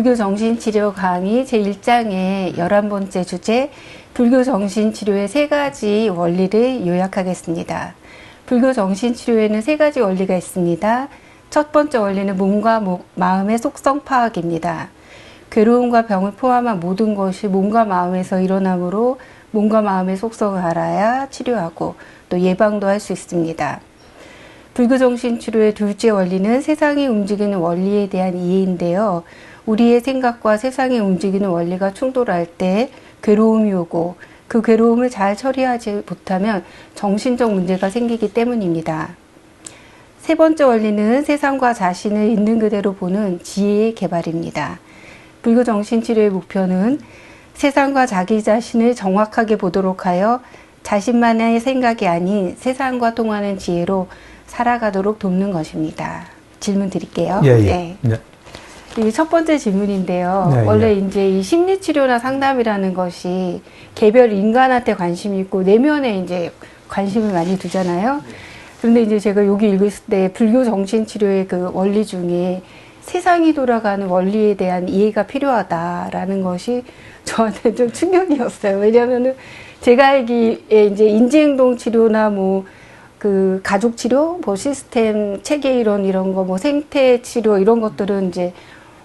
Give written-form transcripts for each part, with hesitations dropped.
불교 정신치료 강의 제1장의 11번째 주제, 불교 정신치료의 3가지 원리를 요약하겠습니다. 불교 정신치료에는 3가지 원리가 있습니다. 첫 번째 원리는 몸과 마음의 속성 파악입니다. 괴로움과 병을 포함한 모든 것이 몸과 마음에서 일어나므로 몸과 마음의 속성을 알아야 치료하고 또 예방도 할 수 있습니다. 불교 정신치료의 둘째 원리는 세상이 움직이는 원리에 대한 이해인데요. 우리의 생각과 세상이 움직이는 원리가 충돌할 때 괴로움이 오고 그 괴로움을 잘 처리하지 못하면 정신적 문제가 생기기 때문입니다. 세 번째 원리는 세상과 자신을 있는 그대로 보는 지혜의 개발입니다. 불교 정신치료의 목표는 세상과 자기 자신을 정확하게 보도록 하여 자신만의 생각이 아닌 세상과 통하는 지혜로 살아가도록 돕는 것입니다. 질문 드릴게요. 네. 이 첫 번째 질문인데요. 원래 이제 이 심리치료나 상담이라는 것이 개별 인간한테 관심이 있고 내면에 이제 관심을 많이 두잖아요. 그런데 이제 제가 여기 읽었을 때 불교 정신치료의 그 원리 중에 세상이 돌아가는 원리에 대한 이해가 필요하다라는 것이 저한테 좀 충격이었어요. 왜냐면은 제가 알기에 이제 인지행동 치료나 그 가족 치료, 시스템 체계 이런 거, 생태 치료 이런 것들은 이제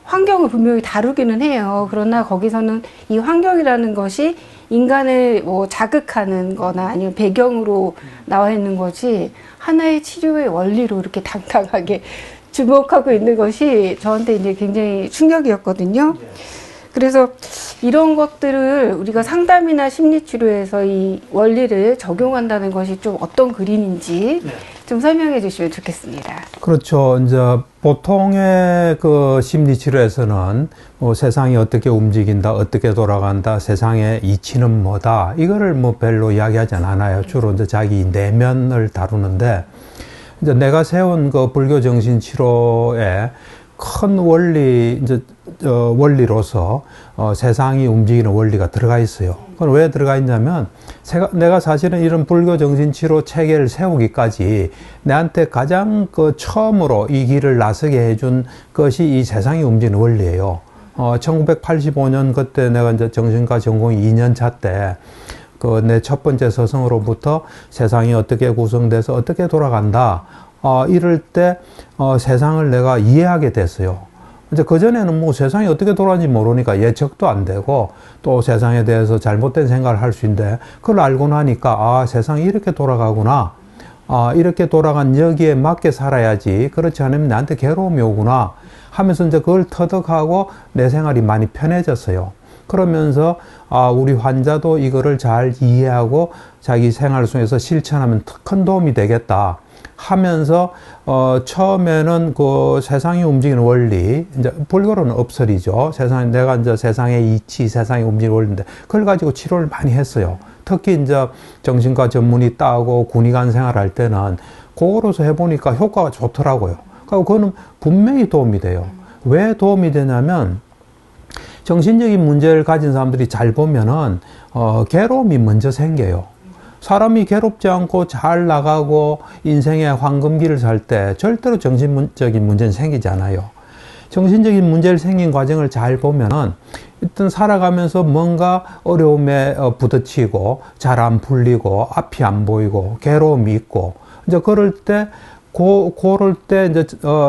환경을 분명히 다루기는 해요. 그러나 거기서는 이 환경이라는 것이 인간을 자극하는 거나 아니면 배경으로 나와 있는 것이 하나의 치료의 원리로 이렇게 당당하게 주목하고 있는 것이 저한테 이제 굉장히 충격이었거든요. 그래서 이런 것들을 우리가 상담이나 심리치료에서 이 원리를 적용한다는 것이 좀 어떤 그림인지 좀 설명해 주시면 좋겠습니다. 그렇죠. 이제 보통의 그 심리치료에서는 세상이 어떻게 움직인다, 어떻게 돌아간다, 세상의 이치는 뭐다, 이거를 별로 이야기하지 않아요. 주로 이제 자기 내면을 다루는데, 이제 내가 세운 그 불교 정신치료의 큰 원리, 원리로서, 세상이 움직이는 원리가 들어가 있어요. 그건 왜 들어가 있냐면, 내가 사실은 이런 불교 정신치료 체계를 세우기까지 내한테 가장 처음으로 이 길을 나서게 해준 것이 이 세상이 움직이는 원리예요. 1985년 그때 내가 이제 정신과 전공이 2년차 때, 내 첫 번째 서성으로부터 세상이 어떻게 구성돼서 어떻게 돌아간다. 이럴 때, 세상을 내가 이해하게 됐어요. 이제 그전에는 세상이 어떻게 돌아가는지 모르니까 예측도 안 되고, 또 세상에 대해서 잘못된 생각을 할 수 있는데, 그걸 알고 나니까, 세상이 이렇게 돌아가구나. 이렇게 돌아간 여기에 맞게 살아야지. 그렇지 않으면 나한테 괴로움이 오구나. 하면서 이제 그걸 터득하고 내 생활이 많이 편해졌어요. 그러면서 우리 환자도 이거를 잘 이해하고 자기 생활 속에서 실천하면 큰 도움이 되겠다 하면서 처음에는 그 세상이 움직이는 원리, 이제 불교로는 업설이죠. 내가 이제 세상의 이치, 세상이 움직이는 원리인데 그걸 가지고 치료를 많이 했어요. 특히 이제 정신과 전문의 따고 군의관 생활할 때는 그거로서 해보니까 효과가 좋더라고요. 그러니까 그거는 분명히 도움이 돼요. 왜 도움이 되냐면 정신적인 문제를 가진 사람들이 잘 보면은 괴로움이 먼저 생겨요. 사람이 괴롭지 않고 잘 나가고 인생의 황금기를 살 때 절대로 정신적인 문제는 생기지 않아요. 정신적인 문제를 생긴 과정을 잘 보면은 일단 살아가면서 뭔가 어려움에 부딪히고 잘 안 풀리고 앞이 안 보이고 괴로움이 있고 이제 그럴 때 그럴 때 이제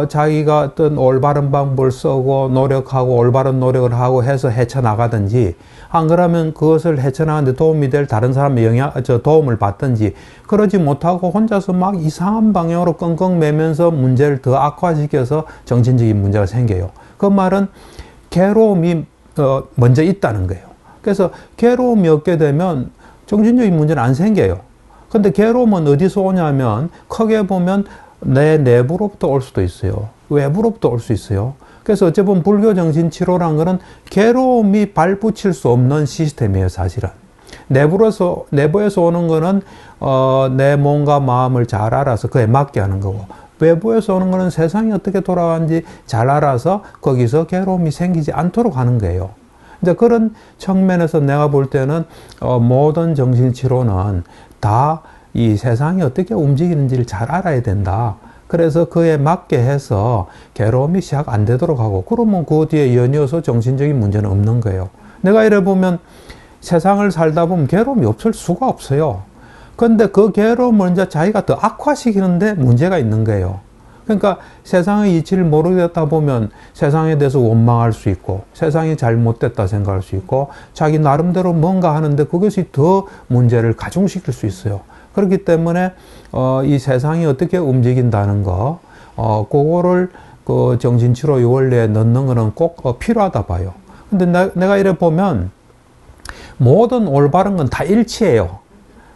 자기가 어떤 올바른 방법을 쓰고 노력하고 올바른 노력을 하고 해서 헤쳐나가든지 안 그러면 그것을 헤쳐나가는데 도움이 될 다른 사람의 도움을 받든지 그러지 못하고 혼자서 막 이상한 방향으로 끙끙 매면서 문제를 더 악화시켜서 정신적인 문제가 생겨요. 그 말은 괴로움이 먼저 있다는 거예요. 그래서 괴로움이 없게 되면 정신적인 문제는 안 생겨요. 근데 괴로움은 어디서 오냐면 크게 보면 내 내부로부터 올 수도 있어요. 외부로부터 올 수 있어요. 그래서 어찌 보면 불교 정신치료란 거는 괴로움이 발붙일 수 없는 시스템이에요, 사실은. 내부에서 오는 거는 내 몸과 마음을 잘 알아서 그에 맞게 하는 거고, 외부에서 오는 거는 세상이 어떻게 돌아가는지 잘 알아서 거기서 괴로움이 생기지 않도록 하는 거예요. 이제 그런 측면에서 내가 볼 때는 모든 정신치료는 다 이 세상이 어떻게 움직이는지를 잘 알아야 된다. 그래서 그에 맞게 해서 괴로움이 시작 안 되도록 하고, 그러면 그 뒤에 연이어서 정신적인 문제는 없는 거예요. 내가 이래 보면 세상을 살다 보면 괴로움이 없을 수가 없어요. 근데 그 괴로움을 이제 자기가 더 악화시키는데 문제가 있는 거예요. 그러니까 세상의 이치를 모르겠다 보면 세상에 대해서 원망할 수 있고, 세상이 잘못됐다 생각할 수 있고, 자기 나름대로 뭔가 하는데 그것이 더 문제를 가중시킬 수 있어요. 그렇기 때문에 이 세상이 어떻게 움직인다는 거, 그거를 그 정신치료 원리에 넣는 거는 꼭 필요하다 봐요. 근데 내가 이래 보면 모든 올바른 건 다 일치예요.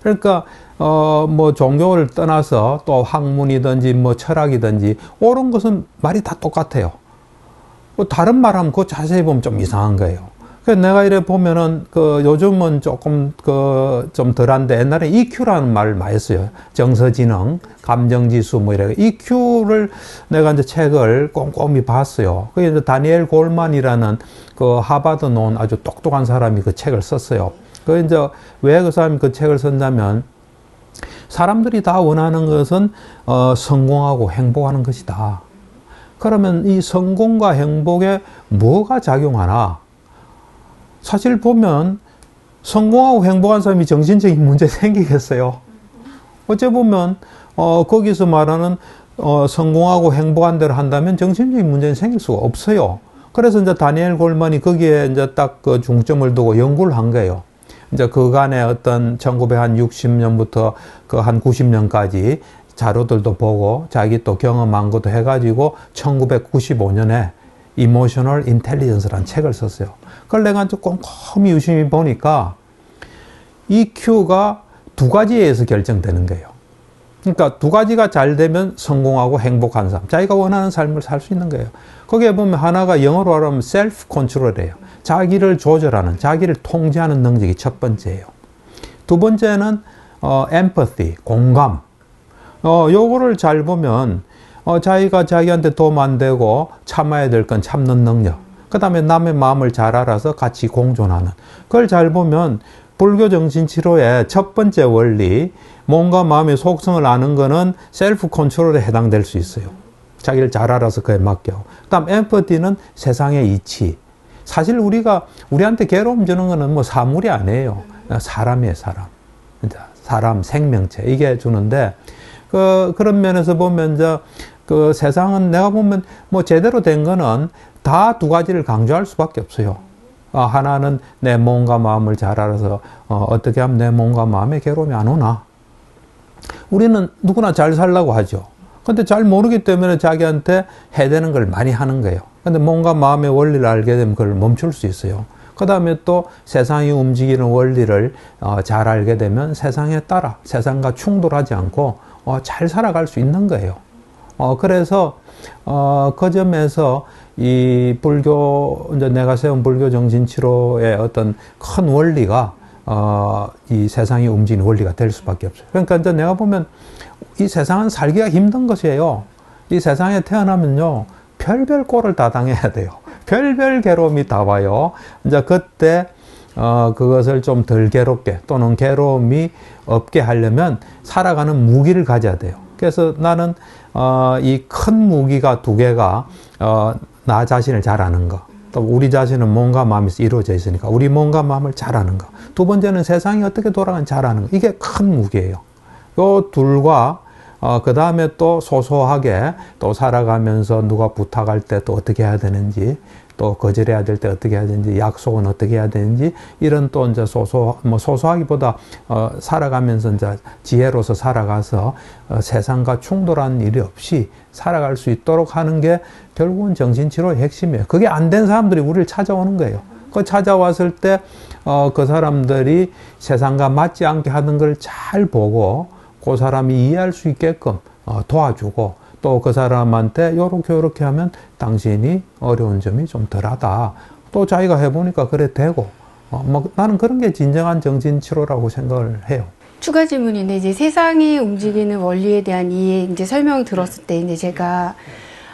그러니까 뭐 종교를 떠나서 또 학문이든지 뭐 철학이든지 옳은 것은 말이 다 똑같아요. 뭐 다른 말하면 그거 자세히 보면 좀 이상한 거예요. 그래서 내가 이래 보면은 요즘은 조금 좀 덜한데, 옛날에 EQ라는 말을 많이 했어요. 정서지능, 감정지수 뭐 이래. EQ를 내가 이제 책을 꼼꼼히 봤어요. 그게 이제 다니엘 골만이라는 그 하버드 나온 아주 똑똑한 사람이 그 책을 썼어요. 그 이제 왜 그 사람이 그 책을 썼냐면, 사람들이 다 원하는 것은 성공하고 행복하는 것이다. 그러면 이 성공과 행복에 뭐가 작용하나? 사실 보면 성공하고 행복한 사람이 정신적인 문제 생기겠어요. 어째 보면 거기서 말하는 성공하고 행복한 대로 한다면 정신적인 문제는 생길 수가 없어요. 그래서 이제 다니엘 골만이 거기에 이제 딱 그 중점을 두고 연구를 한 거예요. 이제 그간의 어떤 1960년부터 그 한 90년까지 자료들도 보고 자기 또 경험한 것도 해가지고 1995년에 Emotional Intelligence라는 책을 썼어요. 그걸 내가 좀 꼼꼼히 유심히 보니까 EQ가 두 가지에 의해서 결정되는 거예요. 그러니까 두 가지가 잘 되면 성공하고 행복한 삶, 자기가 원하는 삶을 살 수 있는 거예요. 거기에 보면 하나가 영어로 말하면 셀프 컨트롤이에요. 자기를 조절하는, 자기를 통제하는 능력이 첫 번째예요. 두 번째는 empathy, 공감. 요거를 잘 보면 자기가 자기한테 도움 안 되고 참아야 될 건 참는 능력. 그 다음에 남의 마음을 잘 알아서 같이 공존하는. 그걸 잘 보면 불교 정신치료의 첫 번째 원리, 몸과 마음의 속성을 아는 거는 셀프 컨트롤에 해당될 수 있어요. 자기를 잘 알아서 그에 맡겨. 그 다음 엠퍼티는 세상의 이치. 사실 우리한테 괴로움 주는 거는 뭐 사물이 아니에요. 사람이에요, 사람. 사람, 생명체. 이게 주는데, 그런 면에서 보면, 그 세상은 내가 보면 뭐 제대로 된 거는 다 두 가지를 강조할 수밖에 없어요. 하나는 내 몸과 마음을 잘 알아서 어떻게 하면 내 몸과 마음에 괴로움이 안 오나. 우리는 누구나 잘 살려고 하죠. 근데 잘 모르기 때문에 자기한테 해대는 걸 많이 하는 거예요. 근데 몸과 마음의 원리를 알게 되면 그걸 멈출 수 있어요. 그 다음에 또 세상이 움직이는 원리를 잘 알게 되면 세상에 따라 세상과 충돌하지 않고 잘 살아갈 수 있는 거예요. 그래서 그 점에서 이 이제 내가 세운 불교 정신치료의 어떤 큰 원리가 이 세상이 움직이는 원리가 될 수밖에 없어요. 그러니까 이제 내가 보면 이 세상은 살기가 힘든 것이에요. 이 세상에 태어나면요, 별별 꼴을 다 당해야 돼요. 별별 괴로움이 다 와요. 이제 그때 그것을 좀 덜 괴롭게 또는 괴로움이 없게 하려면 살아가는 무기를 가져야 돼요. 그래서 나는 이 큰 무기가 두 개가 나 자신을 잘 아는 거, 또 우리 자신은 몸과 마음에서 이루어져 있으니까 우리 몸과 마음을 잘 아는 거, 두 번째는 세상이 어떻게 돌아가는지 잘 아는 거. 이게 큰 무기예요. 요 둘과 그 다음에 또 소소하게 또 살아가면서 누가 부탁할 때 또 어떻게 해야 되는지, 또 거절해야 될 때 어떻게 해야 되는지, 약속은 어떻게 해야 되는지, 이런 또 이제 소소하기보다 살아가면서 이제 지혜로서 살아가서 세상과 충돌하는 일이 없이 살아갈 수 있도록 하는 게 결국은 정신치료의 핵심이에요. 그게 안 된 사람들이 우리를 찾아오는 거예요. 그 찾아왔을 때 그 사람들이 세상과 맞지 않게 하는 걸 잘 보고 그 사람이 이해할 수 있게끔 도와주고, 또 그 사람한테 요렇게 하면 당신이 어려운 점이 좀 덜하다. 또 자기가 해보니까 그래 되고, 나는 그런 게 진정한 정신치료라고 생각을 해요. 추가 질문인데, 이제 세상이 움직이는 원리에 대한 이해, 이제 설명을 들었을 때, 이제 제가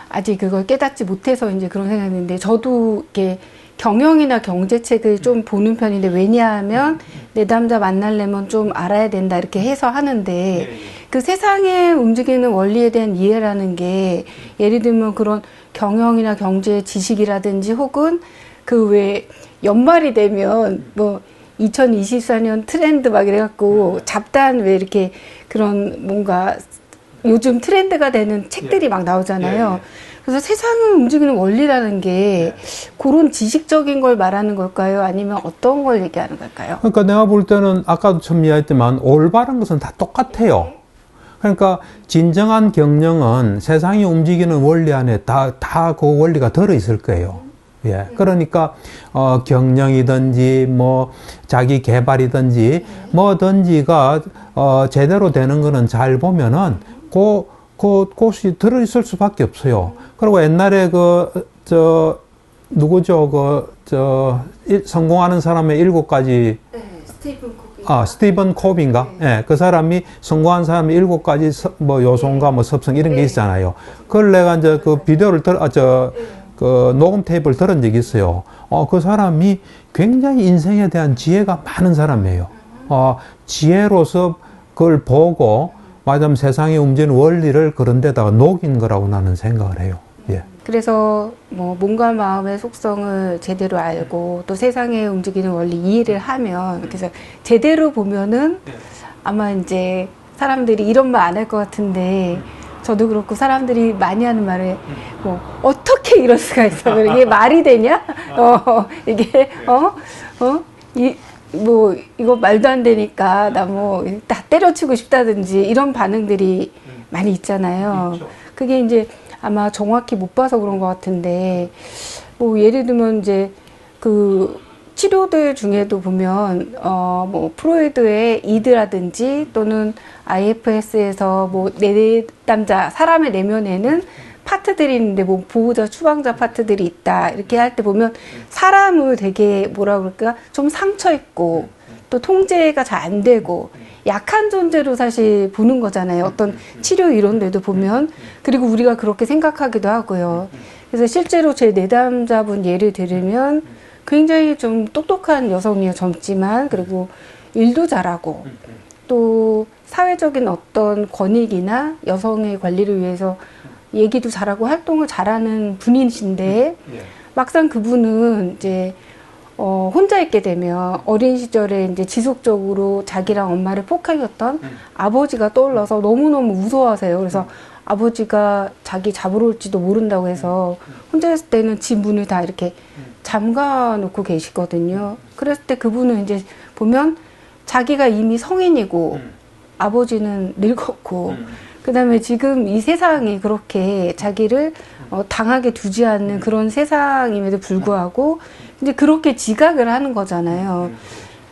아직 그걸 깨닫지 못해서 이제 그런 생각이 드는데, 저도 이렇게 경영이나 경제책을 좀 보는 편인데, 왜냐하면 내담자 만나려면 좀 알아야 된다 이렇게 해서 하는데, 그 세상에 움직이는 원리에 대한 이해라는 게 예를 들면 그런 경영이나 경제 지식이라든지 혹은 그 왜 연말이 되면 뭐 2024년 트렌드 막 이래갖고 잡다한 왜 이렇게 그런 뭔가 요즘 트렌드가 되는 책들이 막 나오잖아요. 그래서 세상을 움직이는 원리라는 게 그런 지식적인 걸 말하는 걸까요? 아니면 어떤 걸 얘기하는 걸까요? 그러니까 내가 볼 때는 아까도 처음 이야기했지만 올바른 것은 다 똑같아요. 그러니까 진정한 경영은 세상이 움직이는 원리 안에 다 그 원리가 들어있을 거예요. 예. 그러니까, 경영이든지, 뭐, 자기 개발이든지, 뭐든지가, 제대로 되는 거는 잘 보면은, 그것이 들어있을 수밖에 없어요. 그리고 옛날에 누구죠? 성공하는 사람의 7가지. 네, 스티븐 코비. 스티븐 코비인가? 예, 그 사람이 성공한 사람이 7가지 뭐 요소인가 뭐 습성 이런 게 있잖아요. 그걸 내가 이제 그 비디오를 그 녹음 테이프를 들은 적이 있어요. 그 사람이 굉장히 인생에 대한 지혜가 많은 사람이에요. 지혜로서 그걸 보고 말하자면 세상에 움직이는 원리를 그런 데다가 녹인 거라고 나는 생각을 해요. 예. 그래서 뭐 몸과 마음의 속성을 제대로 알고 또 세상에 움직이는 원리 이해를 하면 그래서 제대로 보면은 아마 이제 사람들이 이런 말 안 할 것 같은데 저도 그렇고 사람들이 많이 하는 말에 뭐 어떻게 이럴 수가 있어? 이게 말이 되냐? 이게 뭐 이거 말도 안 되니까 나 뭐 다 때려치고 싶다든지 이런 반응들이 많이 있잖아요. 그게 이제 아마 정확히 못 봐서 그런 것 같은데 뭐 예를 들면 이제 그 치료들 중에도 보면 뭐 프로이드의 이드라든지 또는 IFS에서 뭐 내담자 사람의 내면에는 파트들이 있는데 뭐 보호자 추방자 파트들이 있다 이렇게 할 때 보면 사람을 되게 뭐라 그럴까 좀 상처 있고 또 통제가 잘 안 되고 약한 존재로 사실 보는 거잖아요. 어떤 치료 이론들도 보면 그리고 우리가 그렇게 생각하기도 하고요. 그래서 실제로 제 내담자분 예를 들으면 굉장히 좀 똑똑한 여성이에요. 젊지만 그리고 일도 잘하고 또 사회적인 어떤 권익이나 여성의 권리를 위해서 얘기도 잘하고 활동을 잘하는 분이신데 막상 그분은 이제 혼자 있게 되면 어린 시절에 이제 지속적으로 자기랑 엄마를 폭행했던 아버지가 떠올라서 너무너무 무서워하세요. 그래서 아버지가 자기 잡으러 올지도 모른다고 해서 혼자 있을 때는 집 문을 다 이렇게 잠가 놓고 계시거든요. 그랬을 때 그분은 이제 보면 자기가 이미 성인이고 아버지는 늙었고 그 다음에 지금 이 세상이 그렇게 자기를 당하게 두지 않는 그런 세상임에도 불구하고 이제 그렇게 지각을 하는 거잖아요.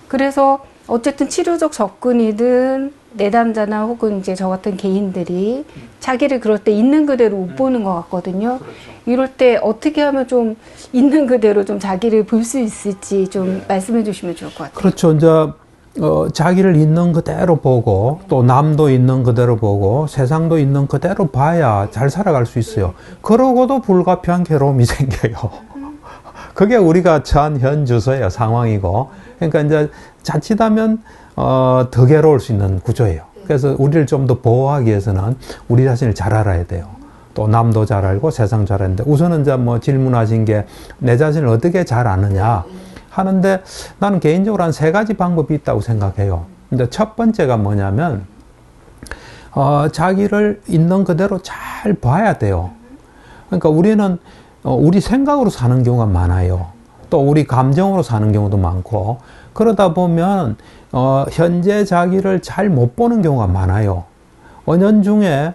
그래서 어쨌든 치료적 접근이든 내담자나 혹은 이제 저 같은 개인들이 자기를 그럴 때 있는 그대로 못 보는 것 같거든요. 이럴 때 어떻게 하면 좀 있는 그대로 좀 자기를 볼 수 있을지 좀 말씀해 주시면 좋을 것 같아요. 그렇죠. 이제 자기를 있는 그대로 보고 또 남도 있는 그대로 보고 세상도 있는 그대로 봐야 잘 살아갈 수 있어요. 그러고도 불가피한 괴로움이 생겨요. 그게 우리가 처한 현 주소예요. 상황이고. 그러니까 이제 자칫하면 더 괴로울 수 있는 구조예요. 그래서 우리를 좀 더 보호하기 위해서는 우리 자신을 잘 알아야 돼요. 또 남도 잘 알고 세상 잘 아는데 우선은 이제 뭐 질문하신 게 내 자신을 어떻게 잘 아느냐 하는데 나는 개인적으로 한 3가지 방법이 있다고 생각해요. 근데 첫 번째가 뭐냐면 자기를 있는 그대로 잘 봐야 돼요. 그러니까 우리는 우리 생각으로 사는 경우가 많아요. 또 우리 감정으로 사는 경우도 많고 그러다 보면 현재 자기를 잘 못 보는 경우가 많아요. 은연중에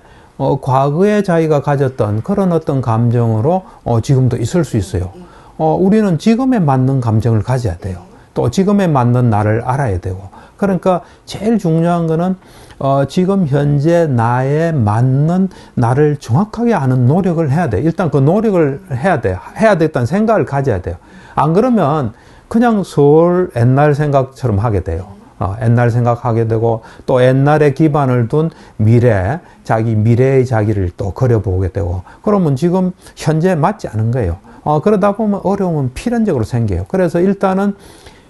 과거에 자기가 가졌던 그런 어떤 감정으로 지금도 있을 수 있어요. 우리는 지금에 맞는 감정을 가져야 돼요. 또 지금에 맞는 나를 알아야 되고. 그러니까 제일 중요한 거는 지금 현재 나에 맞는 나를 정확하게 아는 노력을 해야 돼. 일단 그 노력을 해야 돼. 해야 되겠다는 생각을 가져야 돼요. 안 그러면 그냥 옛날 생각처럼 하게 돼요. 옛날 생각하게 되고 또 옛날에 기반을 둔 미래의 자기를 또 그려보게 되고 그러면 지금 현재에 맞지 않은 거예요. 그러다 보면 어려움은 필연적으로 생겨요. 그래서 일단은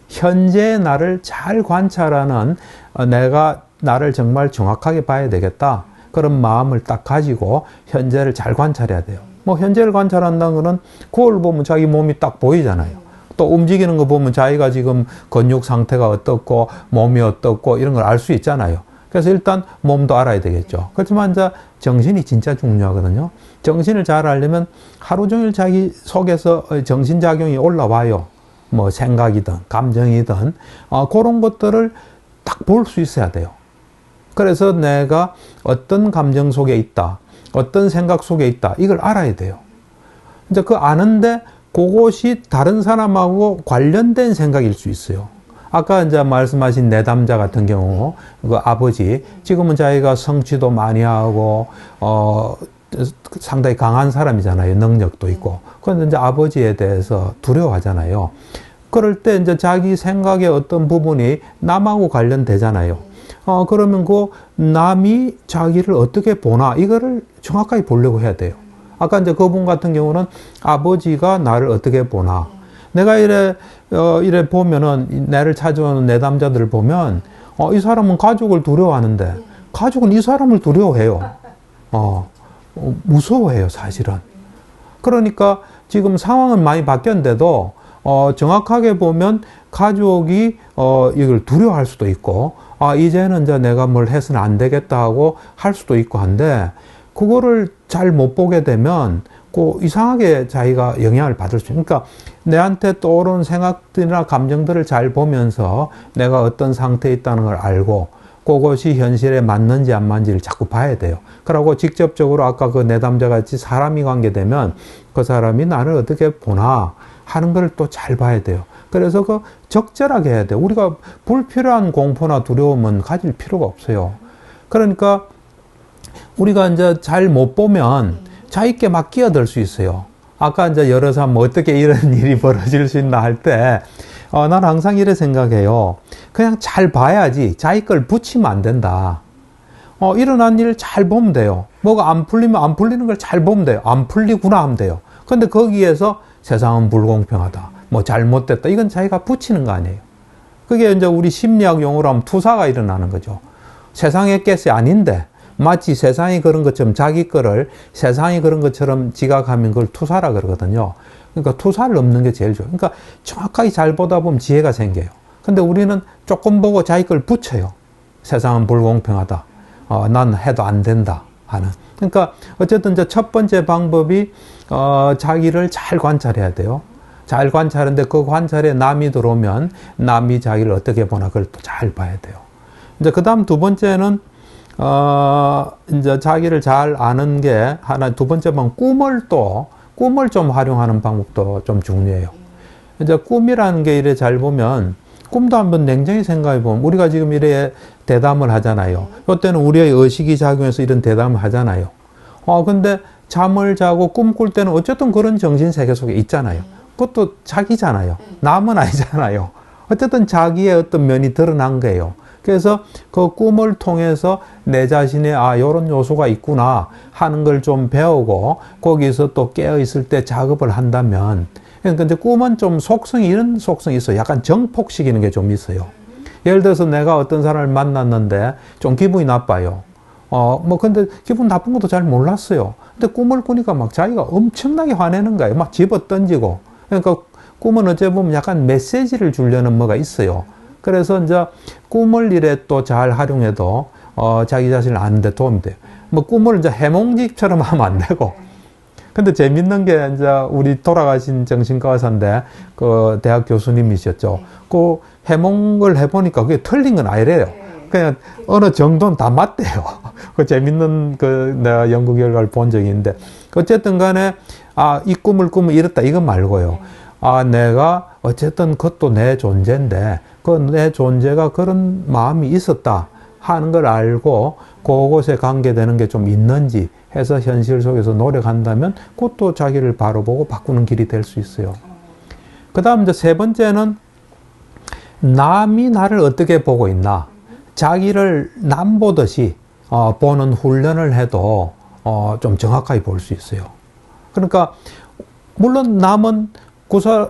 현재의 나를 잘 관찰하는 내가 나를 정말 정확하게 봐야 되겠다. 그런 마음을 딱 가지고 현재를 잘 관찰해야 돼요. 뭐 현재를 관찰한다는 거는 거울 보면 자기 몸이 딱 보이잖아요. 또 움직이는 거 보면 자기가 지금 근육 상태가 어떻고 몸이 어떻고 이런 걸 알 수 있잖아요. 그래서 일단 몸도 알아야 되겠죠. 그렇지만 이제 정신이 진짜 중요하거든요. 정신을 잘 알려면 하루 종일 자기 속에서 정신작용이 올라와요. 뭐 생각이든 감정이든 그런 것들을 딱 볼 수 있어야 돼요. 그래서 내가 어떤 감정 속에 있다, 어떤 생각 속에 있다, 이걸 알아야 돼요. 이제 그 아는데 그것이 다른 사람하고 관련된 생각일 수 있어요. 아까 이제 말씀하신 내담자 같은 경우, 그 아버지, 지금은 자기가 성취도 많이 하고, 상당히 강한 사람이잖아요. 능력도 있고. 그런데 이제 아버지에 대해서 두려워하잖아요. 그럴 때 이제 자기 생각의 어떤 부분이 남하고 관련되잖아요. 그러면 그 남이 자기를 어떻게 보나, 이거를 정확하게 보려고 해야 돼요. 아까 이제 그분 같은 경우는 아버지가 나를 어떻게 보나. 내가 이래 보면은, 나를 찾아오는 내담자들을 보면, 이 사람은 가족을 두려워하는데, 가족은 이 사람을 두려워해요. 무서워해요, 사실은. 그러니까 지금 상황은 많이 바뀌었는데도, 정확하게 보면 가족이, 이걸 두려워할 수도 있고, 이제는 이제 내가 뭘 해서는 안 되겠다 하고 할 수도 있고 한데, 그거를 잘 못 보게 되면, 이상하게 자기가 영향을 받을 수 있어요. 그러니까 내한테 떠오르는 생각들이나 감정들을 잘 보면서 내가 어떤 상태에 있다는 걸 알고 그것이 현실에 맞는지 안 맞는지를 자꾸 봐야 돼요. 그러고 직접적으로 아까 그 내담자 같이 사람이 관계되면 그 사람이 나를 어떻게 보나 하는 걸 또 잘 봐야 돼요. 그래서 그 적절하게 해야 돼요. 우리가 불필요한 공포나 두려움은 가질 필요가 없어요. 그러니까 우리가 이제 잘 못 보면 자기께 막 끼어들 수 있어요. 아까 이제 여러 사람 뭐 어떻게 이런 일이 벌어질 수 있나 할 때, 난 항상 이래 생각해요. 그냥 잘 봐야지. 자기 걸 붙이면 안 된다. 일어난 일을 잘 보면 돼요. 뭐가 안 풀리면 안 풀리는 걸 잘 보면 돼요. 안 풀리구나 하면 돼요. 근데 거기에서 세상은 불공평하다. 뭐 잘못됐다. 이건 자기가 붙이는 거 아니에요. 그게 이제 우리 심리학 용어로 하면 투사가 일어나는 거죠. 세상의 것이 아닌데, 마치 세상이 그런 것처럼 자기 거를 세상이 그런 것처럼 지각하면 그걸 투사라 그러거든요. 그러니까 투사를 넘는 게 제일 좋아요. 그러니까 정확하게 잘 보다 보면 지혜가 생겨요. 근데 우리는 조금 보고 자기 걸 붙여요. 세상은 불공평하다. 난 해도 안 된다 하는. 그러니까 어쨌든 이제 첫 번째 방법이 자기를 잘 관찰해야 돼요. 잘 관찰하는데 그 관찰에 남이 들어오면 남이 자기를 어떻게 보나 그걸 또 잘 봐야 돼요. 이제 그다음 두 번째는 이제 자기를 잘 아는 게 두 번째 방법, 꿈을 좀 활용하는 방법도 좀 중요해요. 이제 꿈이라는 게 이래 잘 보면, 꿈도 한번 냉정히 생각해 보면, 우리가 지금 이래 대담을 하잖아요. 이때는 우리의 의식이 작용해서 이런 대담을 하잖아요. 근데 잠을 자고 꿈꿀 때는 어쨌든 그런 정신세계 속에 있잖아요. 그것도 자기잖아요. 남은 아니잖아요. 어쨌든 자기의 어떤 면이 드러난 거예요. 그래서 그 꿈을 통해서 내 자신의 이런 요소가 있구나 하는 걸 좀 배우고 거기서 또 깨어 있을 때 작업을 한다면, 그러니까 이제 꿈은 좀 이런 속성이 있어요. 약간 정폭시키는 게 좀 있어요. 예를 들어서 내가 어떤 사람을 만났는데 좀 기분이 나빠요. 근데 기분 나쁜 것도 잘 몰랐어요. 근데 꿈을 꾸니까 막 자기가 엄청나게 화내는 거예요. 막 집어 던지고. 그러니까 꿈은 어째 보면 약간 메시지를 주려는 뭐가 있어요. 그래서 이제 꿈을 이래 또 잘 활용해도 자기 자신을 아는 데 도움이 돼요. 뭐 꿈을 이제 해몽집처럼 하면 안 되고. 근데 재밌는 게 이제 우리 돌아가신 정신과 의사인데 그 대학 교수님이셨죠. 그 해몽을 해보니까 그게 틀린 건 아니래요. 그냥 어느 정도는 다 맞대요. 그 재밌는 내가 연구 결과를 본 적이 있는데, 어쨌든 간에 이 꿈을 꾸면 이렇다 이건 말고요. 내가 어쨌든 그것도 내 존재인데 그 내 존재가 그런 마음이 있었다 하는 걸 알고 그곳에 관계되는 게 좀 있는지 해서 현실 속에서 노력한다면 그것도 자기를 바로 보고 바꾸는 길이 될 수 있어요. 그 다음 이제 세 번째는 남이 나를 어떻게 보고 있나, 자기를 남 보듯이 보는 훈련을 해도 좀 정확하게 볼 수 있어요. 그러니까 물론 남은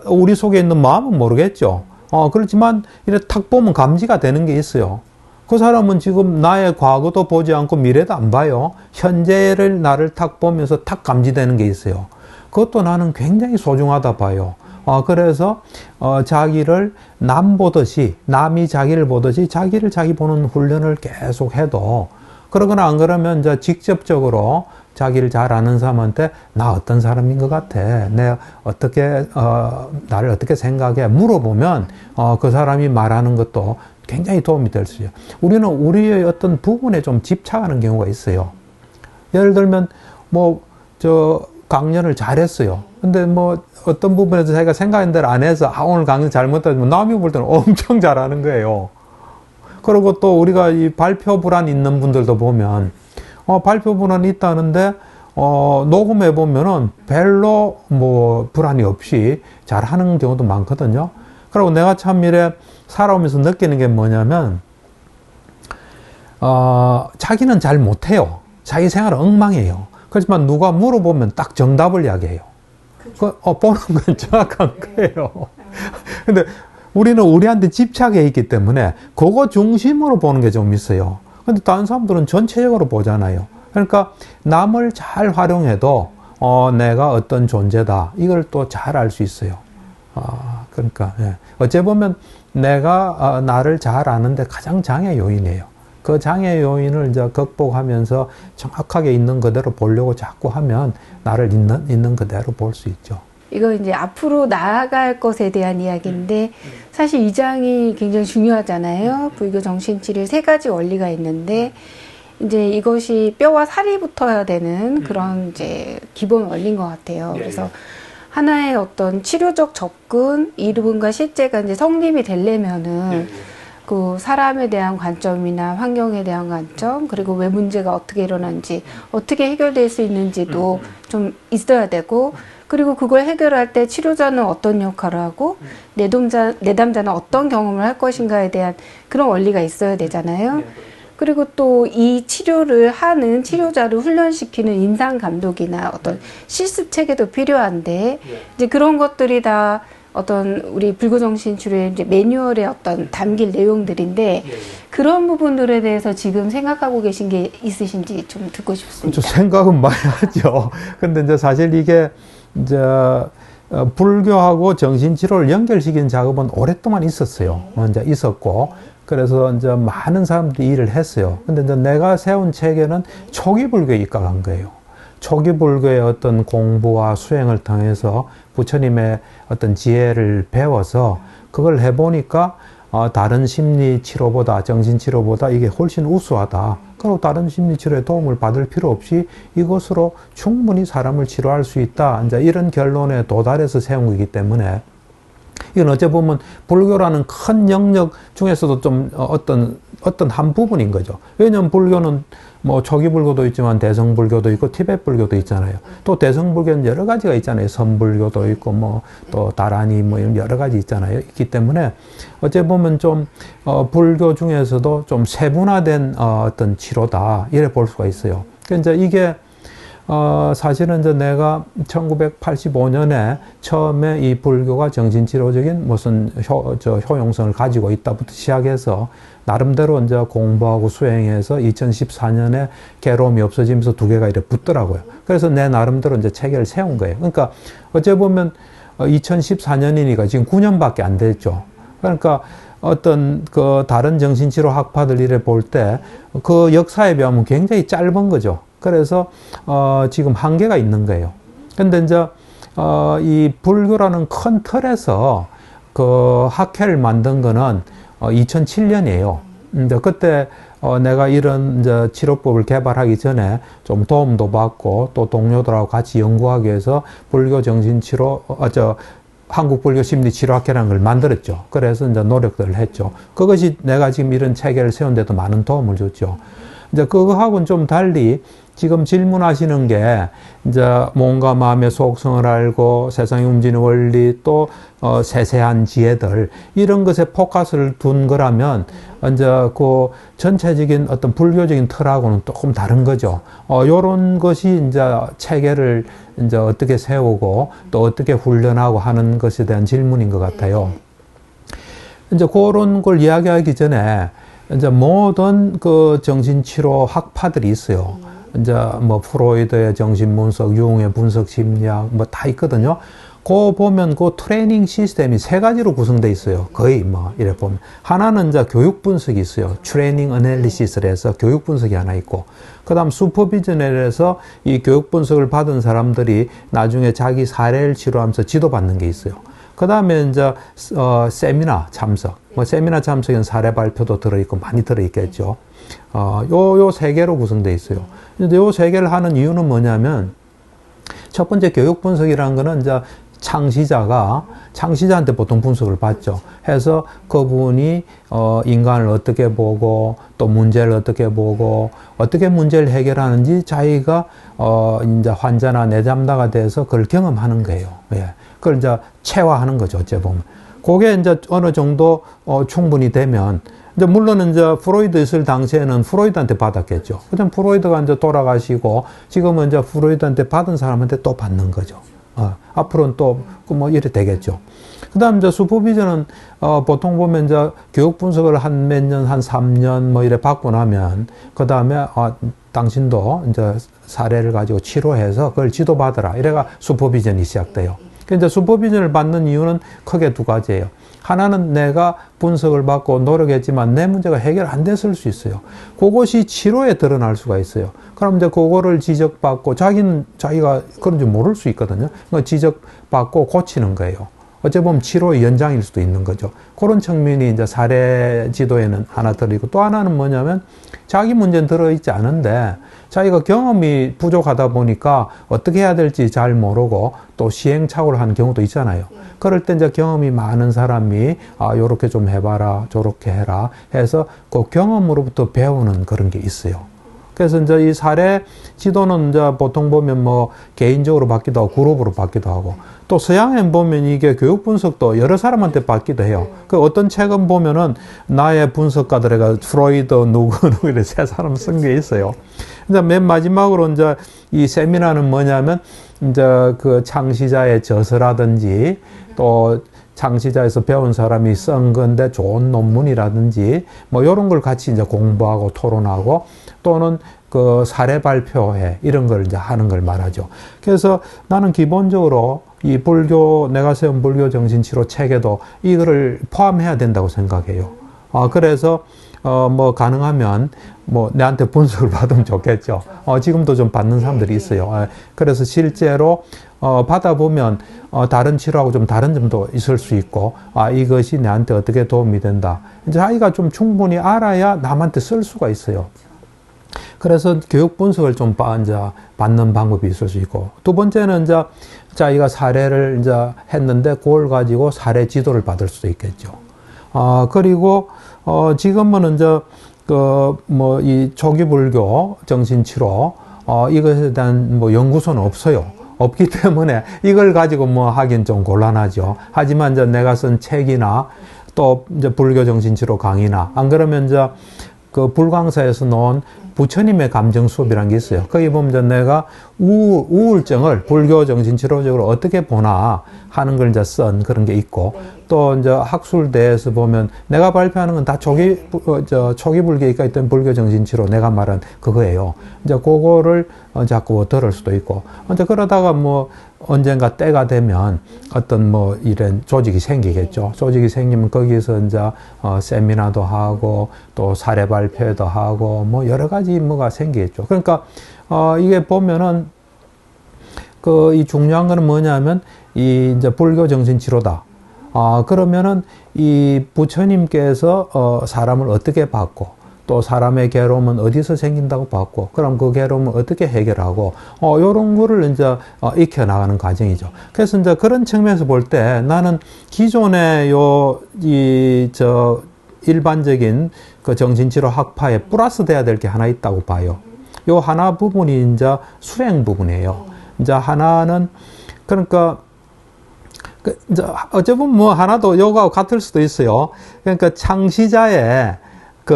우리 속에 있는 마음은 모르겠죠. 그렇지만 이렇게 탁 보면 감지가 되는 게 있어요. 그 사람은 지금 나의 과거도 보지 않고 미래도 안 봐요. 현재를 나를 탁 보면서 탁 감지되는 게 있어요. 그것도 나는 굉장히 소중하다 봐요. 그래서 자기를 남 보듯이, 남이 자기를 보듯이 자기를 자기 보는 훈련을 계속 해도, 그러거나 안 그러면 이제 직접적으로 자기를 잘 아는 사람한테 나 어떤 사람인 것 같아, 내가 어떻게 나를 어떻게 생각해 물어보면 그 사람이 말하는 것도 굉장히 도움이 될 수 있어요. 우리는 우리의 어떤 부분에 좀 집착하는 경우가 있어요. 예를 들면 강연을 잘했어요. 근데 어떤 부분에서 자기가 생각한 대로 안 해서 오늘 강연 잘못했지만 남이 볼 때는 엄청 잘하는 거예요. 그리고 또 우리가 이 발표 불안 있는 분들도 보면 발표 불안이 있다는데 녹음해 보면은 별로 불안이 없이 잘하는 경우도 많거든요. 그리고 내가 참 이래 살아오면서 느끼는 게 뭐냐면 자기는 잘 못해요. 자기 생활은 엉망이에요. 그렇지만 누가 물어보면 딱 정답을 이야기해요. 보는 건 정확한 거예요. 근데 우리는 우리한테 집착해 있기 때문에 그거 중심으로 보는 게 좀 있어요. 근데 다른 사람들은 전체적으로 보잖아요. 그러니까 남을 잘 활용해도 내가 어떤 존재다, 이걸 또 잘 알 수 있어요. 그러니까 어째 보면 내가 나를 잘 아는데 가장 장애 요인이에요. 그 장애 요인을 이제 극복하면서 정확하게 있는 그대로 보려고 자꾸 하면 나를 있는 그대로 볼 수 있죠. 이거 이제 앞으로 나아갈 것에 대한 이야기인데, 사실 이 장이 굉장히 중요하잖아요. 불교 정신치료 3가지 원리가 있는데, 이제 이것이 뼈와 살이 붙어야 되는 그런 이제 기본 원리인 것 같아요. 그래서 하나의 어떤 치료적 접근, 이론과 실제가 이제 성립이 되려면은 그 사람에 대한 관점이나 환경에 대한 관점, 그리고 왜 문제가 어떻게 일어난지, 어떻게 해결될 수 있는지도 좀 있어야 되고, 그리고 그걸 해결할 때 치료자는 어떤 역할을 하고 내담자는 어떤 경험을 할 것인가에 대한 그런 원리가 있어야 되잖아요. 그리고 또 이 치료를 하는 치료자를 훈련시키는 인상 감독이나 어떤 실습 체계도 필요한데, 이제 그런 것들이 다 어떤 우리 불교정신 치료의 이제 매뉴얼에 어떤 담길 내용들인데, 그런 부분들에 대해서 지금 생각하고 계신 게 있으신지 좀 듣고 싶습니다. 그렇죠. 생각은 많이 하죠. 근데 이제 사실 이게 이제 불교하고 정신치료를 연결시키는 작업은 오랫동안 있었어요. 이제 있었고, 그래서 이제 많은 사람들이 일을 했어요. 근데 이제 내가 세운 체계는 초기 불교에 입각한 거예요. 초기 불교의 어떤 공부와 수행을 통해서 부처님의 어떤 지혜를 배워서 그걸 해보니까 다른 심리 치료보다, 정신 치료보다 이게 훨씬 우수하다. 그리고 다른 심리 치료에 도움을 받을 필요 없이 이것으로 충분히 사람을 치료할 수 있다. 이제 이런 결론에 도달해서 세운 거기 때문에, 이건 어째 보면 불교라는 큰 영역 중에서도 좀 어떤 한 부분인 거죠. 왜냐하면 불교는 초기 불교도 있지만 대성불교도 있고 티베트 불교도 있잖아요. 또 대성불교는 여러 가지가 있잖아요. 선불교도 있고 또 다라니 이런 여러 가지 있잖아요. 있기 때문에 어째 보면 좀 불교 중에서도 좀 세분화된 어떤 치료다, 이래 볼 수가 있어요. 그러니까 이제 이게 사실은 이제 내가 1985년에 처음에 이 불교가 정신치료적인 무슨 효용성을 가지고 있다부터 시작해서 나름대로 이제 공부하고 수행해서 2014년에 괴로움이 없어지면서 2개가 이렇게 붙더라고요. 그래서 내 나름대로 이제 체계를 세운 거예요. 그러니까 어째 보면 2014년이니까 지금 9년밖에 안 됐죠. 그러니까 어떤 그 다른 정신치료 학파들 이래 볼 때 그 역사에 비하면 굉장히 짧은 거죠. 그래서 지금 한계가 있는 거예요. 근데 이제 이 불교라는 큰 틀에서 그 학회를 만든 거는 2007년이에요. 이제 그때 내가 이런 이제 치료법을 개발하기 전에 좀 도움도 받고 또 동료들하고 같이 연구하기 위해서 불교 정신치료 한국불교심리치료학회라는 걸 만들었죠. 그래서 이제 노력들을 했죠. 그것이 내가 지금 이런 체계를 세운 데도 많은 도움을 줬죠. 이제 그거하고는 좀 달리 지금 질문하시는 게 이제 몸과 마음의 속성을 알고 세상이 움직이는 원리, 또 세세한 지혜들, 이런 것에 포커스를 둔 거라면 이제 그 전체적인 어떤 불교적인 틀하고는 조금 다른 거죠. 요런 것이 이제 체계를 이제 어떻게 세우고 또 어떻게 훈련하고 하는 것에 대한 질문인 것 같아요. 이제 그런 걸 이야기하기 전에 이제 모든 그 정신치료 학파들이 있어요. 이제 뭐 프로이드의 정신분석, 융의 분석 심리학 뭐 다 있거든요. 그 보면 그 트레이닝 시스템이 세 가지로 구성되어 있어요. 거의 뭐 이래 보면 하나는 이제 교육 분석이 있어요. 트레이닝 애널리시스를 해서 교육 분석이 하나 있고, 그다음 슈퍼비전을 해서 이 교육 분석을 받은 사람들이 나중에 자기 사례를 치료하면서 지도받는 게 있어요. 그 다음에 이제 세미나 참석, 뭐 세미나 참석은 사례 발표도 들어있고 많이 들어있겠죠. 요 세 개로 구성되어 있어요. 근데 요 세 개를 하는 이유는 뭐냐면, 첫 번째 교육 분석이라는 거는 이제 창시자한테 보통 분석을 받죠. 해서 그분이 인간을 어떻게 보고 또 문제를 어떻게 보고 어떻게 문제를 해결하는지 자기가 이제 환자나 내담자가 돼서 그걸 경험하는 거예요. 예. 그걸 이제 체화하는 거죠. 어째 보면. 그게 이제 어느 정도 충분히 되면, 이제 물론 이제 프로이드 있을 당시에는 프로이드한테 받았겠죠. 그다음 프로이드가 이제 돌아가시고 지금은 이제 프로이드한테 받은 사람한테 또 받는 거죠. 앞으로는 또 뭐 이래 되겠죠. 그다음 이제 슈퍼비전은 보통 보면 이제 교육 분석을 한 몇 년, 한 3년 뭐 이래 받고 나면 그다음에 당신도 이제 사례를 가지고 치료해서 그걸 지도받으라. 이래가 슈퍼비전이 시작돼요. 그러니까 이제 슈퍼비전을 받는 이유는 크게 두 가지예요. 하나는 내가 분석을 받고 노력했지만 내 문제가 해결 안 됐을 수 있어요. 그것이 치료에 드러날 수가 있어요. 그럼 이제 그거를 지적받고, 자기가 그런 줄 모를 수 있거든요. 그러니까 지적받고 고치는 거예요. 어찌 보면 치료의 연장일 수도 있는 거죠. 그런 측면이 이제 사례 지도에는 하나 들어있고, 또 하나는 뭐냐면 자기 문제는 들어있지 않은데 자기가 경험이 부족하다 보니까 어떻게 해야 될지 잘 모르고 또 시행착오를 하는 경우도 있잖아요. 그럴 때 이제 경험이 많은 사람이 요렇게 좀 해봐라, 저렇게 해라 해서 그 경험으로부터 배우는 그런 게 있어요. 그래서 이제 이 사례 지도는 이제 보통 보면 뭐 개인적으로 받기도 하고 그룹으로 받기도 하고, 또 서양엔 보면 이게 교육 분석도 여러 사람한테 받기도 해요. 그 어떤 책은 보면은 나의 분석가들에가 프로이드 누구 이렇게 세 사람 쓴 게 있어요. 이제 맨 마지막으로 이제 이 세미나는 뭐냐면 이제 그 창시자의 저서라든지 또 창시자에서 배운 사람이 쓴 건데 좋은 논문이라든지 뭐 이런 걸 같이 이제 공부하고 토론하고, 또는 그 사례 발표회 이런 걸 이제 하는 걸 말하죠. 그래서 나는 기본적으로 이 내가 세운 불교 정신치료 책에도 이거를 포함해야 된다고 생각해요. 그래서 뭐 가능하면 뭐 내한테 분석을 받으면 좋겠죠. 지금도 좀 받는 사람들이 있어요. 그래서 실제로 받아보면 다른 치료하고 좀 다른 점도 있을 수 있고, 이것이 내한테 어떻게 도움이 된다. 이제 아이가 좀 충분히 알아야 남한테 쓸 수가 있어요. 그래서 교육 분석을 좀 이제 받는 방법이 있을 수 있고, 두 번째는 이제 자기가 사례를 이제 했는데 그걸 가지고 사례 지도를 받을 수도 있겠죠. 그리고 지금은 이제 뭐 이 초기 불교 정신치료 이것에 대한 뭐 연구소는 없어요. 없기 때문에 이걸 가지고 뭐 하긴 좀 곤란하죠. 하지만 이제 내가 쓴 책이나 또 이제 불교 정신치료 강의나, 안 그러면 이제 그 불광사에서 놓은 부처님의 감정 수업이라는 게 있어요. 거기 보면 이제 내가 우울증을 불교 정신치료적으로 어떻게 보나 하는 걸 이제 쓴 그런 게 있고, 또 이제 학술대에서 보면 내가 발표하는 건 다 초기 불교에 있던 불교 정신치료 내가 말한 그거예요. 이제 그거를 자꾸 들을 수도 있고, 이제 그러다가 뭐 언젠가 때가 되면 어떤 뭐 이런 조직이 생기겠죠. 조직이 생기면 거기서 이제 세미나도 하고 또 사례 발표도 하고 뭐 여러 가지 뭐가 생기겠죠. 그러니까 이게 보면은 이 중요한 거는 뭐냐면 이 이제 불교 정신치료다. 그러면은 이 부처님께서 사람을 어떻게 봤고, 또 사람의 괴로움은 어디서 생긴다고 봤고, 그럼 그 괴로움을 어떻게 해결하고, 요런 거를 이제 익혀나가는 과정이죠. 그래서 이제 그런 측면에서 볼 때 나는 기존의 일반적인 그 정신치료 학파에 플러스 돼야 될 게 하나 있다고 봐요. 요 하나 부분이 이제 수행 부분이에요. 이제 하나는, 그러니까, 이제 어쩌면 뭐 하나도 요거하고 같을 수도 있어요. 그러니까 창시자의 그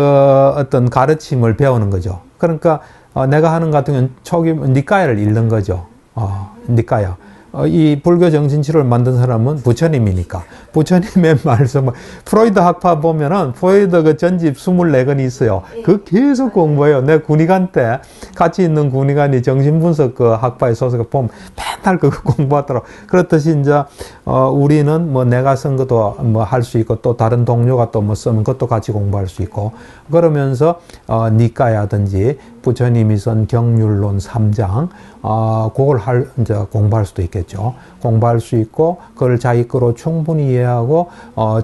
어떤 가르침을 배우는 거죠. 그러니까 내가 하는 같은 경우는 초기 니까야를 읽는 거죠. 니까야. 이 불교 정신치료를 만든 사람은 부처님이니까 부처님의 말씀, 프로이드 학파 보면은 프로이드 그 전집 24권이 있어요. 그 계속 공부해요. 내 군의관 때 같이 있는 군의관이 정신분석 그 학파에 소속해 보면 맨날 그거 공부하더라고. 그렇듯이 이제 우리는 뭐 내가 쓴 것도 뭐 할 수 있고 또 다른 동료가 또 뭐 쓰는 것도 같이 공부할 수 있고 그러면서 니까야든지 부처님이 쓴 경률론 3장 그걸 이제 공부할 수도 있겠죠. 공부할 수 있고 그걸 자기 거로 충분히 이해하고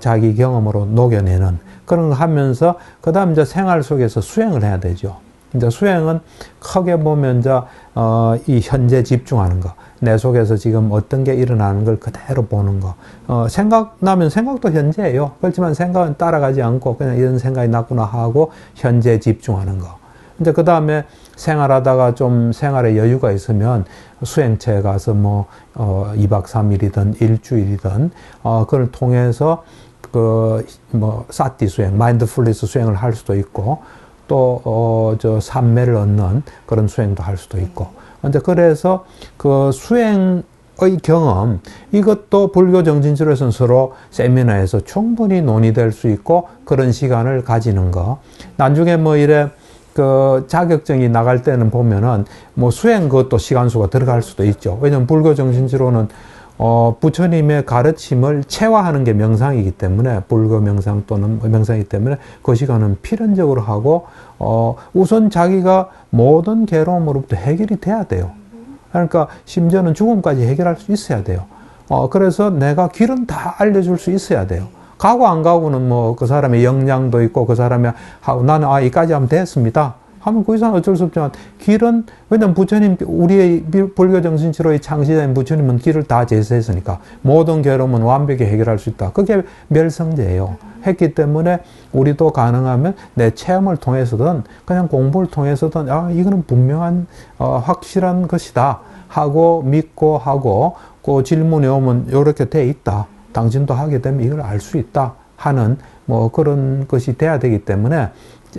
자기 경험으로 녹여내는 그런 거 하면서 그다음 이제 생활 속에서 수행을 해야 되죠. 이제 수행은 크게 보면 이제 이 현재 집중하는 거. 내 속에서 지금 어떤 게 일어나는 걸 그대로 보는 거. 생각나면 생각도 현재예요. 그렇지만 생각은 따라가지 않고 그냥 이런 생각이 났구나 하고 현재 집중하는 거. 이제 그 다음에 생활하다가 좀 생활에 여유가 있으면 수행체에 가서 뭐 2박 3일이든 일주일이든 그걸 통해서 그 뭐 사티 수행, 마인드풀니스 수행을 할 수도 있고 또 저 삼매를 얻는 그런 수행도 할 수도 있고. 이제 그래서 그 수행의 경험, 이것도 불교 정신치료에서는 서로 세미나에서 충분히 논의될 수 있고 그런 시간을 가지는 거. 나중에 뭐 이래 그 자격증이 나갈 때는 보면은 뭐 수행 그것도 시간수가 들어갈 수도 있죠. 왜냐면 불교 정신치료는 부처님의 가르침을 체화하는 게 명상이기 때문에 불교 명상 또는 명상이기 때문에 그 시간은 필연적으로 하고 우선 자기가 모든 괴로움으로부터 해결이 돼야 돼요. 그러니까 심지어는 죽음까지 해결할 수 있어야 돼요. 그래서 내가 길은 다 알려줄 수 있어야 돼요. 가고 안 가고는 뭐 그 사람의 역량도 있고 그 사람이 하고 나는 이까지 하면 됐습니다. 하면 그 이상 어쩔 수 없지만 길은 왜냐면 부처님 우리의 불교 정신치료의 창시자인 부처님은 길을 다 제시했으니까 모든 괴로움은 완벽히 해결할 수 있다. 그게 멸성제예요. 했기 때문에 우리도 가능하면 내 체험을 통해서든 그냥 공부를 통해서든 이거는 분명한 확실한 것이다 하고 믿고 하고 그 질문이 오면 이렇게 돼 있다. 당신도 하게 되면 이걸 알 수 있다 하는 뭐 그런 것이 돼야 되기 때문에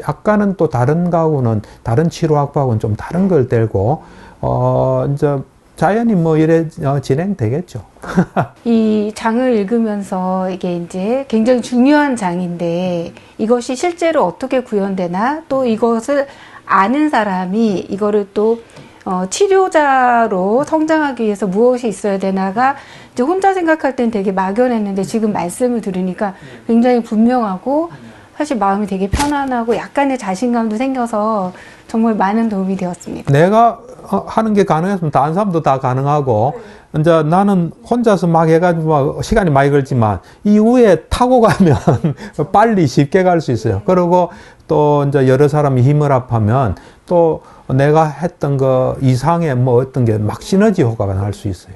약간은 또 다른 가구는 다른 치료학파하고는 좀 다른 걸 떼고 이제 자연히 뭐 이래 진행되겠죠. 이 장을 읽으면서 이게 이제 굉장히 중요한 장인데 이것이 실제로 어떻게 구현되나 또 이것을 아는 사람이 이거를 또 치료자로 성장하기 위해서 무엇이 있어야 되나가 이제 혼자 생각할 땐 되게 막연했는데 지금 말씀을 들으니까 굉장히 분명하고 사실 마음이 되게 편안하고 약간의 자신감도 생겨서 정말 많은 도움이 되었습니다. 내가 하는 게 가능했으면 다른 사람도 다 가능하고 이제 나는 혼자서 막 해가지고 시간이 많이 걸지만 이후에 타고 가면 빨리 쉽게 갈 수 있어요. 그리고 또 이제 여러 사람이 힘을 합하면 또 내가 했던 거 이상의 뭐 어떤 게 막 시너지 효과가 날 수 있어요.